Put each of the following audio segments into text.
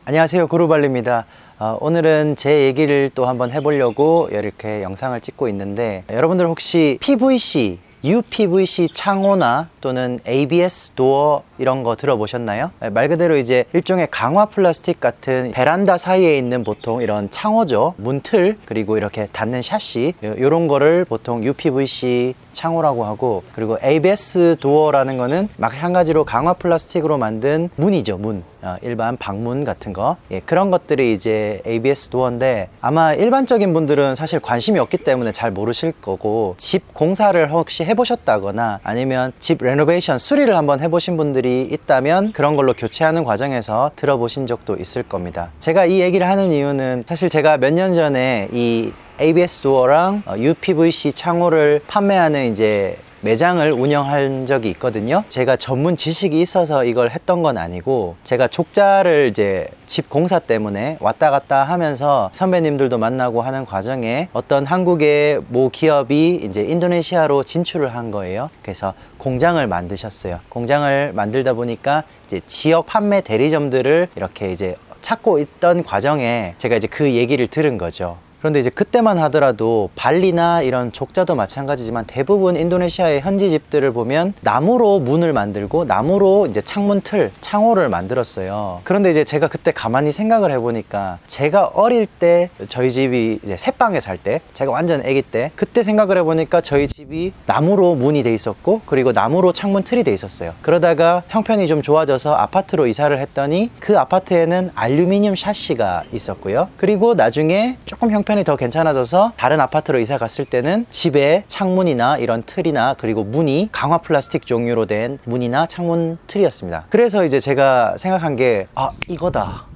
안녕하세요, 구루발리입니다. 오늘은 제 얘기를 또 한번 해보려고 이렇게 영상을 찍고 있는데, 여러분들 혹시 PVC, UPVC 창호나 또는 ABS 도어 이런 거 들어보셨나요? 말 그대로 이제 일종의 강화 플라스틱 같은 베란다 사이에 있는 보통 이런 창호죠. 문틀, 그리고 이렇게 닫는 샤시, 이런 거를 보통 UPVC 창호라고 하고, 그리고 ABS 도어라는 거는 마찬가지로 강화 플라스틱으로 만든 문이죠. 문. 일반 방문 같은 거, 그런 것들이 이제 ABS 도어인데, 아마 일반적인 분들은 사실 관심이 없기 때문에 잘 모르실 거고, 집 공사를 혹시 해보셨다거나 아니면 집 레노베이션 수리를 한번 해보신 분들이 있다면 그런 걸로 교체하는 과정에서 들어보신 적도 있을 겁니다. 제가 이 얘기를 하는 이유는, 사실 제가 몇 년 전에 이 ABS 도어랑 UPVC 창호를 판매하는 이제 매장을 운영한 적이 있거든요. 제가 전문 지식이 있어서 이걸 했던 건 아니고, 제가 족자를 이제 집 공사 때문에 왔다 갔다 하면서 선배님들도 만나고 하는 과정에 어떤 한국의 모 기업이 이제 인도네시아로 진출을 한 거예요. 그래서 공장을 만드셨어요. 공장을 만들다 보니까 이제 지역 판매 대리점들을 이렇게 이제 찾고 있던 과정에 제가 이제 그 얘기를 들은 거죠. 그런데 이제 그때만 하더라도 발리나 이런 족자도 마찬가지지만 대부분 인도네시아의 현지 집들을 보면 나무로 문을 만들고 나무로 이제 창문 틀, 창호를 만들었어요. 그런데 이제 제가 그때 가만히 생각을 해보니까, 제가 어릴 때 저희 집이 이제 새방에 살 때, 제가 완전 아기 때, 그때 생각을 해보니까 저희 집이 나무로 문이 돼 있었고, 그리고 나무로 창문 틀이 돼 있었어요. 그러다가 형편이 좀 좋아져서 아파트로 이사를 했더니 그 아파트에는 알루미늄 샤시가 있었고요. 그리고 나중에 조금 형편이 더 괜찮아져서 다른 아파트로 이사 갔을 때는 집에 창문이나 이런 틀이나, 그리고 문이 강화 플라스틱 종류로 된 문이나 창문 틀이었습니다. 그래서 이제 제가 생각한 게, 이거다.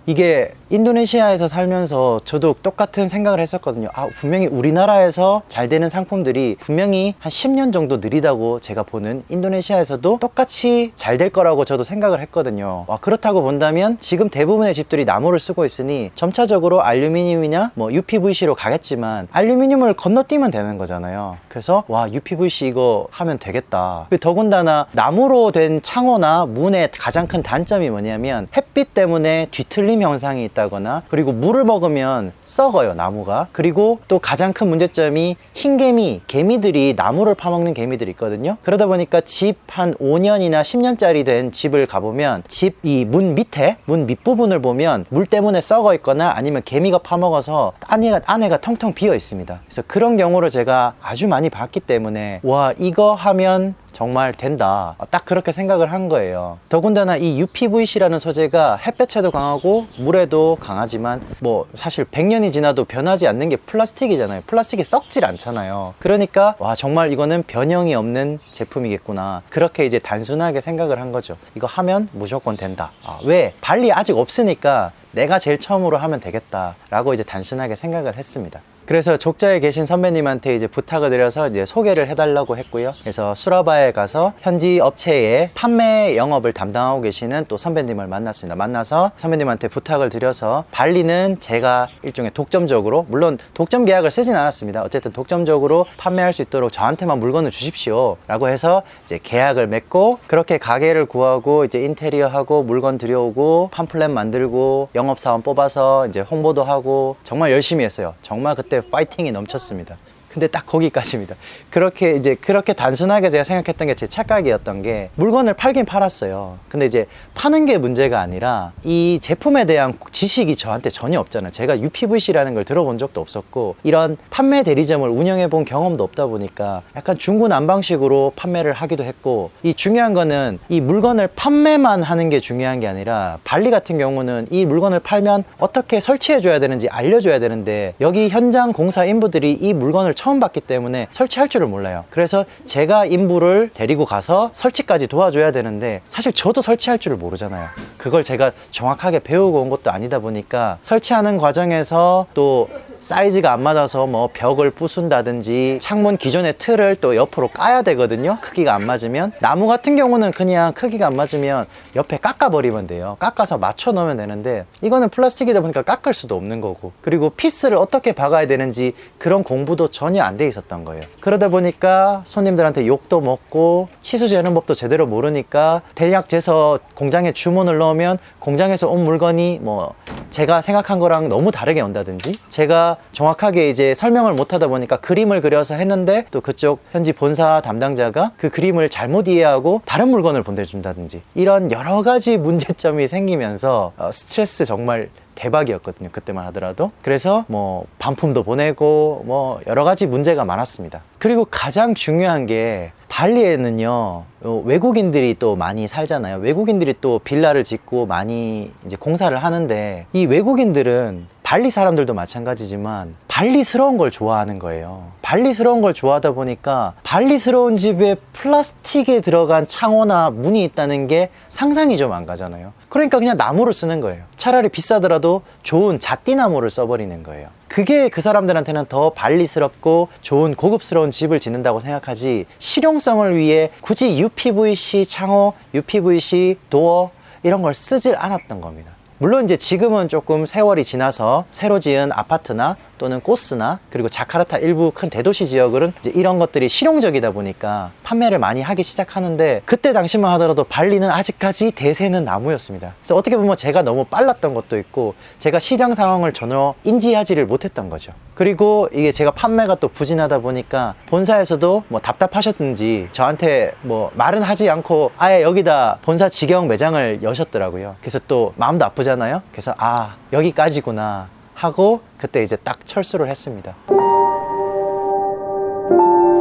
이게 인도네시아에서 살면서 저도 똑같은 생각을 했었거든요. 분명히 우리나라에서 잘 되는 상품들이 분명히 한 10년 정도 느리다고 제가 보는 인도네시아에서도 똑같이 잘 될 거라고 저도 생각을 했거든요. 그렇다고 본다면 지금 대부분의 집들이 나무를 쓰고 있으니 점차적으로 알루미늄이나 뭐 UPVC로 가겠지만 알루미늄을 건너뛰면 되는 거잖아요. 그래서 UPVC 이거 하면 되겠다. 더군다나 나무로 된 창호나 문의 가장 큰 단점이 뭐냐면, 햇빛 때문에 뒤틀림 현상이 있다거나, 그리고 물을 먹으면 썩어요, 나무가. 그리고 또 가장 큰 문제점이 흰개미, 개미들이 나무를 파먹는 개미들이 있거든요. 그러다 보니까 집 한 5년이나 10년짜리 된 집을 가보면 집 이 문 밑에, 문 밑부분을 보면 물 때문에 썩어 있거나 아니면 개미가 파먹어서 안에가 텅텅 비어 있습니다. 그래서 그런 경우를 제가 아주 많이 봤기 때문에, 이거 하면 정말 된다, 딱 그렇게 생각을 한 거예요. 더군다나 이 UPVC라는 소재가 햇볕에도 강하고 물에도 강하지만, 뭐 사실 100년이 지나도 변하지 않는 게 플라스틱이잖아요. 플라스틱이 썩질 않잖아요. 그러니까 정말 이거는 변형이 없는 제품이겠구나, 그렇게 이제 단순하게 생각을 한 거죠. 이거 하면 무조건 된다. 왜? 발리 아직 없으니까 내가 제일 처음으로 하면 되겠다 라고 이제 단순하게 생각을 했습니다. 그래서 족자에 계신 선배님한테 이제 부탁을 드려서 이제 소개를 해달라고 했고요. 그래서 수라바에 가서 현지 업체의 판매 영업을 담당하고 계시는 또 선배님을 만났습니다. 만나서 선배님한테 부탁을 드려서, 발리는 제가 일종의 독점적으로, 물론 독점 계약을 쓰진 않았습니다. 어쨌든 독점적으로 판매할 수 있도록 저한테만 물건을 주십시오 라고 해서 이제 계약을 맺고, 그렇게 가게를 구하고 이제 인테리어하고 물건 들여오고 팜플렛 만들고 영업사원 뽑아서 이제 홍보도 하고 정말 열심히 했어요. 정말 그때 파이팅이 넘쳤습니다. 근데 딱 거기까지입니다. 그렇게 단순하게 제가 생각했던 게 제 착각이었던 게, 물건을 팔긴 팔았어요. 근데 이제 파는 게 문제가 아니라 이 제품에 대한 지식이 저한테 전혀 없잖아요. 제가 UPVC라는 걸 들어본 적도 없었고, 이런 판매 대리점을 운영해 본 경험도 없다 보니까 약간 중구난방식으로 판매를 하기도 했고, 이 중요한 거는 이 물건을 판매만 하는 게 중요한 게 아니라, 발리 같은 경우는 이 물건을 팔면 어떻게 설치해 줘야 되는지 알려줘야 되는데, 여기 현장 공사 인부들이 이 물건을 처음 봤기 때문에 설치할 줄을 몰라요. 그래서 제가 인부를 데리고 가서 설치까지 도와줘야 되는데, 사실 저도 설치할 줄을 모르잖아요. 그걸 제가 정확하게 배우고 온 것도 아니다 보니까 설치하는 과정에서 또 사이즈가 안 맞아서 뭐 벽을 부순다든지 창문 기존의 틀을 또 옆으로 까야 되거든요. 크기가 안 맞으면. 나무 같은 경우는 그냥 크기가 안 맞으면 옆에 깎아버리면 돼요. 깎아서 맞춰 놓으면 되는데 이거는 플라스틱이다 보니까 깎을 수도 없는 거고, 그리고 피스를 어떻게 박아야 되는지 그런 공부도 전혀 안 돼 있었던 거예요. 그러다 보니까 손님들한테 욕도 먹고 치수 재는 법도 제대로 모르니까 대략 재서 공장에 주문을 넣으면 공장에서 온 물건이 뭐 제가 생각한 거랑 너무 다르게 온다든지, 제가 정확하게 이제 설명을 못 하다 보니까 그림을 그려서 했는데 또 그쪽 현지 본사 담당자가 그 그림을 잘못 이해하고 다른 물건을 보내준다든지, 이런 여러 가지 문제점이 생기면서 스트레스 정말 대박이었거든요, 그때만 하더라도. 그래서 뭐 반품도 보내고 뭐 여러 가지 문제가 많았습니다. 그리고 가장 중요한 게 발리에는요, 외국인들이 또 많이 살잖아요. 외국인들이 또 빌라를 짓고 많이 이제 공사를 하는데, 이 외국인들은 발리 사람들도 마찬가지지만 발리스러운 걸 좋아하는 거예요. 발리스러운 걸 좋아하다 보니까 발리스러운 집에 플라스틱에 들어간 창호나 문이 있다는 게 상상이 좀 안 가잖아요. 그러니까 그냥 나무를 쓰는 거예요. 차라리 비싸더라도 좋은 잣띠나무를 써버리는 거예요. 그게 그 사람들한테는 더 발리스럽고 좋은 고급스러운 집을 짓는다고 생각하지, 실용성을 위해 굳이 UPVC 창호, UPVC 도어 이런 걸 쓰질 않았던 겁니다. 물론 이제 지금은 조금 세월이 지나서 새로 지은 아파트나 또는 코스나 그리고 자카르타 일부 큰 대도시 지역은 이제 이런 것들이 실용적이다 보니까 판매를 많이 하기 시작하는데, 그때 당시만 하더라도 발리는 아직까지 대세는 나무였습니다. 그래서 어떻게 보면 제가 너무 빨랐던 것도 있고 제가 시장 상황을 전혀 인지하지를 못했던 거죠. 그리고 이게 제가 판매가 또 부진하다 보니까 본사에서도 뭐 답답하셨든지 저한테 뭐 말은 하지 않고 아예 여기다 본사 직영 매장을 여셨더라고요. 그래서 또 마음도 아프잖아요. 그래서 아, 여기까지구나 하고 그때 이제 딱 철수를 했습니다.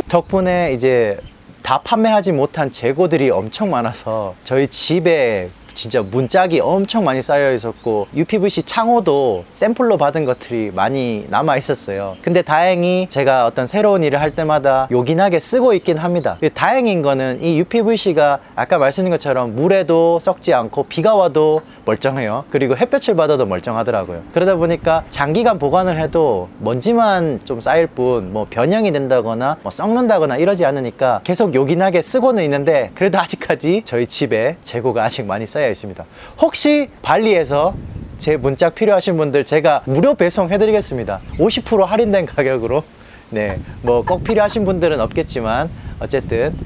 덕분에 이제 다 판매하지 못한 재고들이 엄청 많아서 저희 집에 진짜 문짝이 엄청 많이 쌓여 있었고, UPVC 창호도 샘플로 받은 것들이 많이 남아 있었어요. 근데 다행히 제가 어떤 새로운 일을 할 때마다 요긴하게 쓰고 있긴 합니다. 다행인 거는 이 UPVC가 아까 말씀드린 것처럼 물에도 썩지 않고 비가 와도 멀쩡해요. 그리고 햇볕을 받아도 멀쩡하더라고요. 그러다 보니까 장기간 보관을 해도 먼지만 좀 쌓일 뿐 뭐 변형이 된다거나 뭐 썩는다거나 이러지 않으니까 계속 요긴하게 쓰고는 있는데, 그래도 아직까지 저희 집에 재고가 아직 많이 쌓여 있습니다. 혹시 발리에서 제 문짝 필요하신 분들 제가 무료 배송해 드리겠습니다. 50% 할인된 가격으로. 네, 뭐 꼭 필요하신 분들은 없겠지만 어쨌든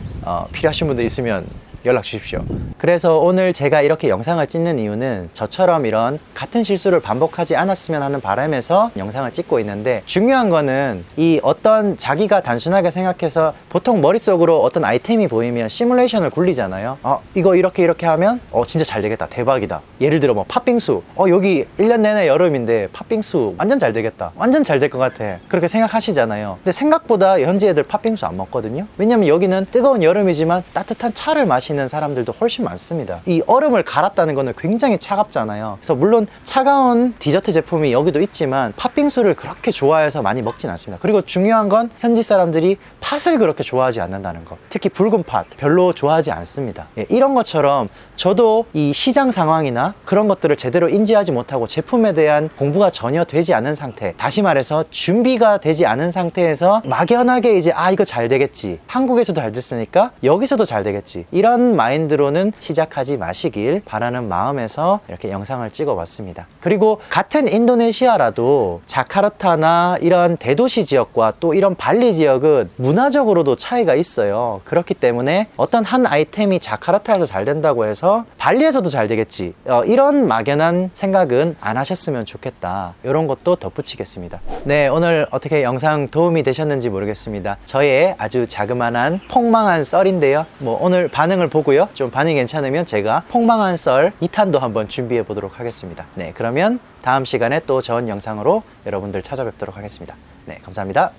필요하신 분들 있으면 연락 주십시오. 그래서 오늘 제가 이렇게 영상을 찍는 이유는 저처럼 이런 같은 실수를 반복하지 않았으면 하는 바람에서 영상을 찍고 있는데, 중요한 거는 이 어떤 자기가 단순하게 생각해서 보통 머릿속으로 어떤 아이템이 보이면 시뮬레이션을 굴리잖아요. 이거 이렇게 하면 진짜 잘 되겠다, 대박이다. 예를 들어 뭐 팥빙수, 여기 1년 내내 여름인데 팥빙수 완전 잘 되겠다, 완전 잘 될 것 같아, 그렇게 생각하시잖아요. 근데 생각보다 현지 애들 팥빙수 안 먹거든요. 왜냐면 여기는 뜨거운 여름이지만 따뜻한 차를 마시는 사람들도 훨씬 많습니다. 이 얼음을 갈았다는 거는 굉장히 차갑잖아요. 그래서 물론 차가운 디저트 제품이 여기도 있지만 팥빙수를 그렇게 좋아해서 많이 먹진 않습니다. 그리고 중요한 건 현지 사람들이 팥을 그렇게 좋아하지 않는다는 거. 특히 붉은 팥 별로 좋아하지 않습니다. 이런 것처럼 저도 이 시장 상황이나 그런 것들을 제대로 인지하지 못하고 제품에 대한 공부가 전혀 되지 않은 상태, 다시 말해서 준비가 되지 않은 상태에서 막연하게 이제 이거 잘 되겠지, 한국에서도 잘 됐으니까 여기서도 잘 되겠지, 이런 마인드로는 시작하지 마시길 바라는 마음에서 이렇게 영상을 찍어 봤습니다. 그리고 같은 인도네시아라도 자카르타나 이런 대도시 지역과 또 이런 발리 지역은 문화적으로도 차이가 있어요. 그렇기 때문에 어떤 한 아이템이 자카르타에서 잘 된다고 해서 발리에서도 잘 되겠지, 이런 막연한 생각은 안 하셨으면 좋겠다, 이런 것도 덧붙이겠습니다. 네, 오늘 어떻게 영상 도움이 되셨는지 모르겠습니다. 저의 아주 자그마한 폭망한 썰인데요, 뭐 오늘 반응을 보고요, 좀 반응이 괜찮으면 제가 폭망한 썰 2탄도 한번 준비해 보도록 하겠습니다. 네, 그러면 다음 시간에 또 좋은 영상으로 여러분들 찾아뵙도록 하겠습니다. 네, 감사합니다.